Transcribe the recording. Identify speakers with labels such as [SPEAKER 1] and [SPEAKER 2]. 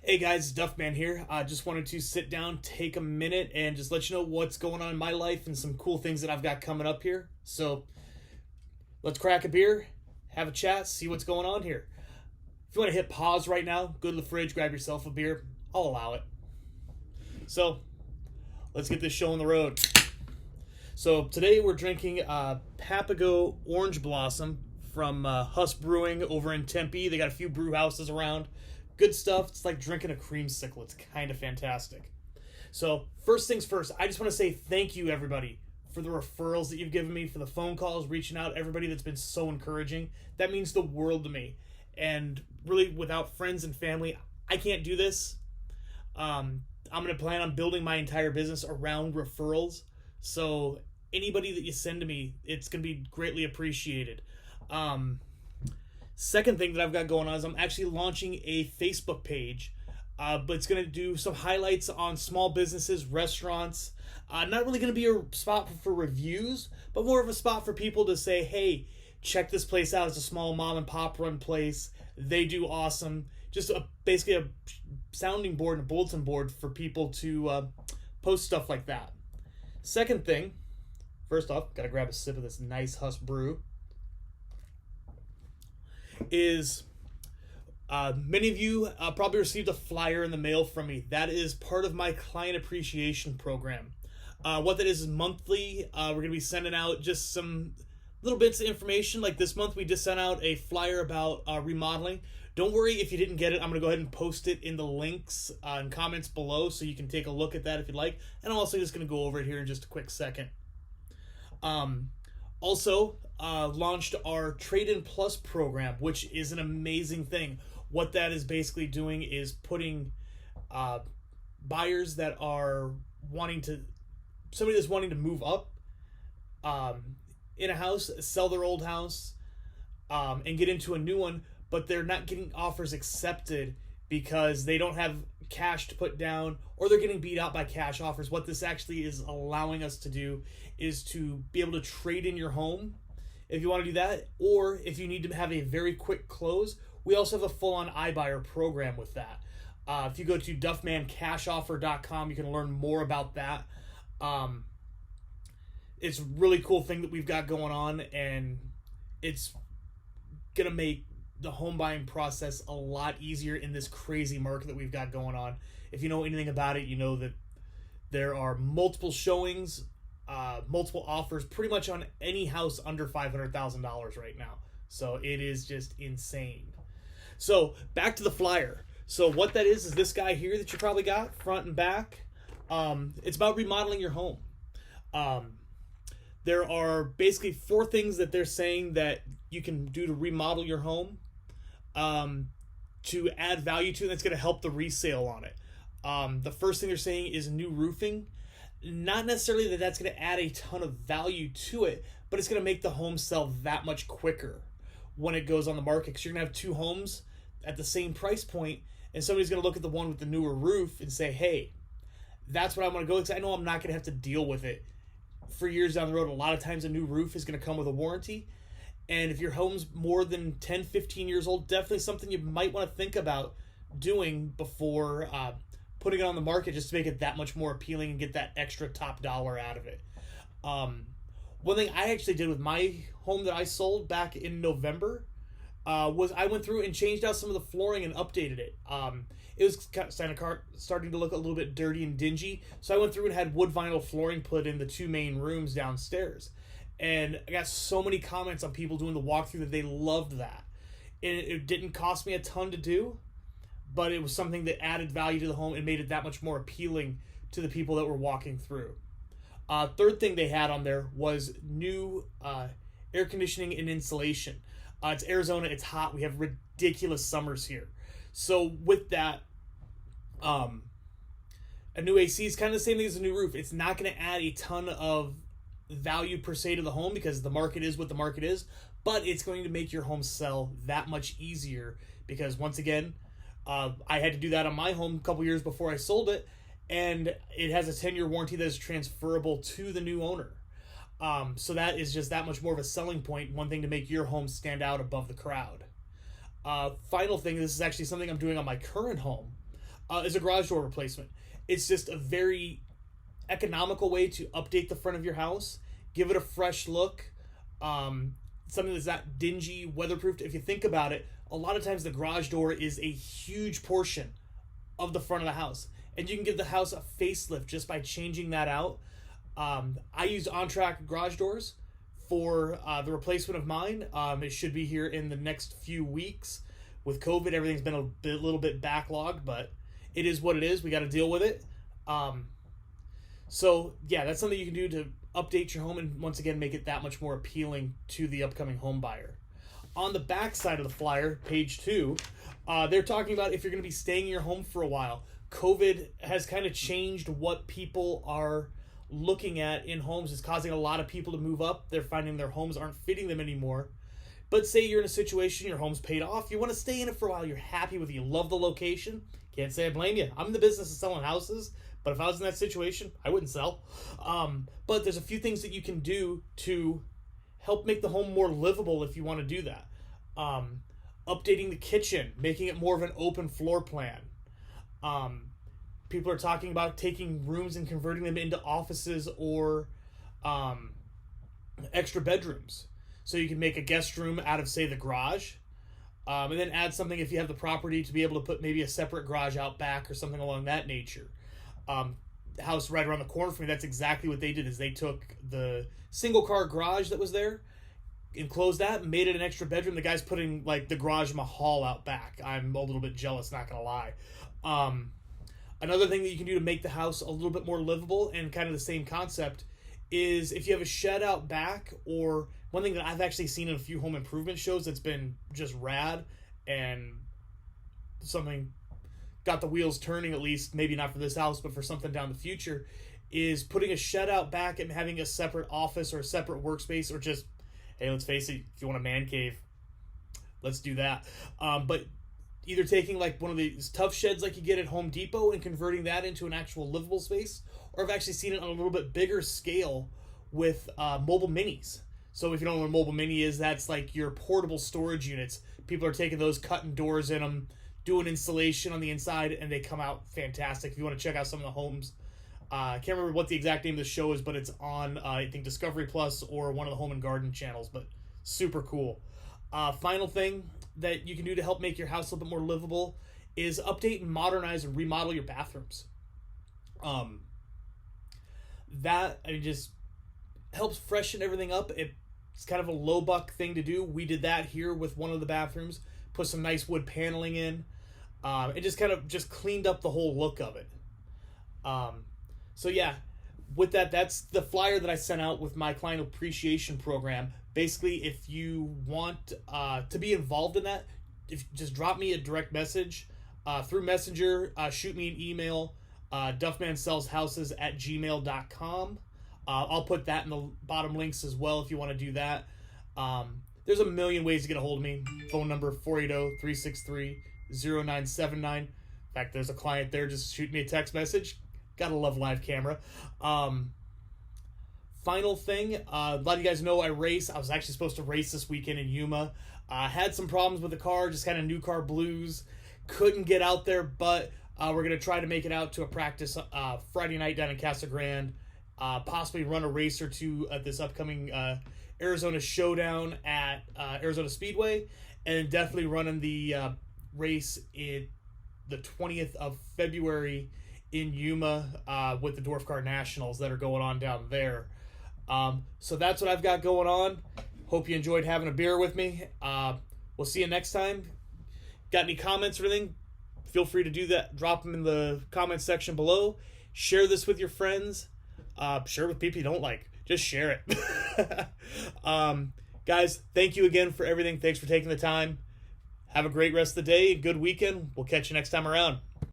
[SPEAKER 1] Hey guys, Duffman here. I just wanted to sit down, take a minute, and just let you know what's going on in my life and some cool things that I've got coming up here. So let's crack a beer, have a chat, see what's going on here. If you want to hit pause right now, go to the fridge, grab yourself a beer. I'll allow it. So let's get this show on the road. So today we're drinking Papago Orange Blossom from Huss Brewing over in Tempe. They got a few brew houses around. Good stuff. It's like drinking a creamsicle. It's kind of fantastic. So first things first, I just want to say thank you, everybody, for the referrals that you've given me, for the phone calls, reaching out, everybody that's been so encouraging. That means the world to me. And really, without friends and family, I can't do this. I'm going to plan on building my entire business around referrals. So anybody that you send to me, it's going to be greatly appreciated. Second thing that I've got going on is I'm actually launching a Facebook page, but it's going to do some highlights on small businesses, restaurants. Not really going to be a spot for reviews, but more of a spot for people to say, hey, check this place out. It's a small mom and pop run place. They do awesome. Just basically a sounding board and a bulletin board for people to post stuff like that. Second thing, first off, got to grab a sip of this nice Huss brew. Is many of you probably received a flyer in the mail from me. That is part of my client appreciation program. What that is monthly. We're going to be sending out just some little bits of information. Like this month, we just sent out a flyer about remodeling. Don't worry if you didn't get it. I'm going to go ahead and post it in the links and comments below so you can take a look at that if you'd like. And I'm also just going to go over it here in just a quick second. Also, launched our Trade-in Plus program, which is an amazing thing. What that is basically doing is putting buyers that are somebody that's wanting to move up in a house, sell their old house, and get into a new one, but they're not getting offers accepted because they don't have cash to put down, or they're getting beat out by cash offers. What this actually is allowing us to do is to be able to trade in your home if you want to do that, or if you need to have a very quick close. We also have a full-on iBuyer program with that. If you go to duffmancashoffer.com, you can learn more about that. It's a really cool thing that we've got going on, and it's going to make the home buying process a lot easier in this crazy market that we've got going on. If you know anything about it, you know that there are multiple showings, multiple offers pretty much on any house under $500,000 right now. So it is just insane. So back to the flyer. So what that is this guy here that you probably got front and back. It's about remodeling your home. There are basically 4 things that they're saying that you can do to remodel your home, to add value to, and that's going to help the resale on it. The first thing they're saying is new roofing. Not necessarily that that's going to add a ton of value to it, but it's going to make the home sell that much quicker when it goes on the market. Because you're going to have 2 homes at the same price point, and somebody's going to look at the one with the newer roof and say, hey, that's what I want to go with, because I know I'm not going to have to deal with it for years down the road. A lot of times a new roof is going to come with a warranty. And if your home's more than 10, 15 years old, definitely something you might want to think about doing before putting it on the market, just to make it that much more appealing and get that extra top dollar out of it. One thing I actually did with my home that I sold back in November was I went through and changed out some of the flooring and updated it. It was kind of starting to look a little bit dirty and dingy, so I went through and had wood vinyl flooring put in the 2 main rooms downstairs. And I got so many comments on people doing the walkthrough that they loved that. And it didn't cost me a ton to do, but it was something that added value to the home and made it that much more appealing to the people that were walking through. Third thing they had on there was new air conditioning and insulation. It's Arizona, it's hot, we have ridiculous summers here. So with that, a new AC is kind of the same thing as a new roof. It's not going to add a ton of value per se to the home because the market is what the market is, but it's going to make your home sell that much easier because, once again, I had to do that on my home a couple years before I sold it, and it has a 10-year warranty that is transferable to the new owner. So that is just that much more of a selling point, one thing to make your home stand out above the crowd. Final thing, this is actually something I'm doing on my current home. is a garage door replacement. It's just a very economical way to update the front of your house, give it a fresh look, something that's not dingy, weatherproofed. If you think about it, a lot of times the garage door is a huge portion of the front of the house, and you can give the house a facelift just by changing that out. I use on-track garage doors for the replacement of mine. It should be here in the next few weeks. With COVID, everything's been a little bit backlogged, but it is what it is. We got to deal with it. So yeah, that's something you can do to update your home and once again make it that much more appealing to the upcoming home buyer. On the back side of the flyer, page 2, they're talking about if you're going to be staying in your home for a while. COVID has kind of changed what people are looking at in homes. It's causing a lot of people to move up. They're finding their homes aren't fitting them anymore. But say you're in a situation, your home's paid off, you want to stay in it for a while, you're happy with it, you love the location. Can't say I blame you. I'm in the business of selling houses, but if I was in that situation, I wouldn't sell. But there's a few things that you can do to help make the home more livable if you want to do that. Updating the kitchen, making it more of an open floor plan. People are talking about taking rooms and converting them into offices or extra bedrooms. So you can make a guest room out of, say, the garage. And then add something if you have the property to be able to put maybe a separate garage out back or something along that nature. The house right around the corner from me, that's exactly what they did, is they took the single car garage that was there, enclosed that, made it an extra bedroom. The guy's putting like the garage in my hall out back. I'm a little bit jealous, not gonna lie. Another thing that you can do to make the house a little bit more livable and kind of the same concept is if you have a shed out back, or one thing that I've actually seen in a few home improvement shows that's been just rad and something got the wheels turning, at least maybe not for this house but for something down the future, is putting a shed out back and having a separate office or a separate workspace, or just, hey, let's face it, if you want a man cave, let's do that. But either taking like one of these tough sheds like you get at Home Depot and converting that into an actual livable space, or I've actually seen it on a little bit bigger scale with mobile minis. So if you don't know what a mobile mini is, that's like your portable storage units. People are taking those, cutting doors in them, doing installation on the inside, and they come out fantastic. If you want to check out some of the homes, I can't remember what the exact name of the show is, but it's on, I think, Discovery Plus or one of the Home and Garden channels, but super cool. Final thing that you can do to help make your house a little bit more livable is update and modernize and remodel your bathrooms. Just helps freshen everything up. It's kind of a low buck thing to do. We did that here with one of the bathrooms, put some nice wood paneling in. It just kind of just cleaned up the whole look of it. So yeah, with that, that's the flyer that I sent out with my client appreciation program. Basically, if you want to be involved in that, just drop me a direct message through Messenger, shoot me an email, duffmansellshouses@gmail.com. I'll put that in the bottom links as well if you want to do that. There's a million ways to get a hold of me. Phone number 480-363-0979. In fact, there's a client there, just shoot me a text message. Gotta love live camera. Final thing, a lot of you guys know I race. I was actually supposed to race this weekend in Yuma. Had some problems with the car, just kind of new car blues. Couldn't get out there, but we're going to try to make it out to a practice Friday night down in Casa Grande. Possibly run a race or two at this upcoming Arizona Showdown at Arizona Speedway. And definitely running the race in the 20th of February in Yuma with the Dwarf Car Nationals that are going on down there. So that's what I've got going on. Hope you enjoyed having a beer with me. We'll see you next time. Got any comments or anything? Feel free to do that. Drop them in the comments section below. Share this with your friends. Share with people you don't like. Just share it. Guys, thank you again for everything. Thanks for taking the time. Have a great rest of the day. Good weekend. We'll catch you next time around.